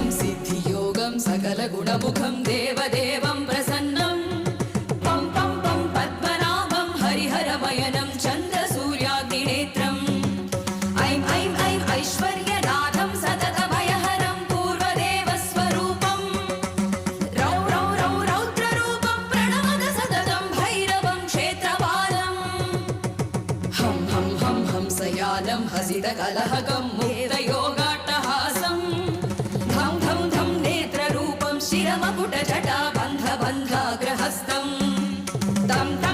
सिद्धं सिद्धियोगं सकलगुणमुखं देवदेवं प्रसन्नं पं पं पं पद्मनाभं हरिहरमयनं चन्द्रसूर्याग्निनेत्रम् ऐं ऐं ऐं ऐश्वर्यनाथं सततमयहरं पूर्वदेवस्वरूपं रौ रौ रौ रौद्ररूपं प्रणमत सततं भैरवं क्षेत्रपालम् हं हं हं हंसयानं हसितकलहकं मुक्तयोगाट्टहासं धं धं धं नेत्ररूपं शिरमकुटजटा बन्धबन्धाग्रहस्तं तं तं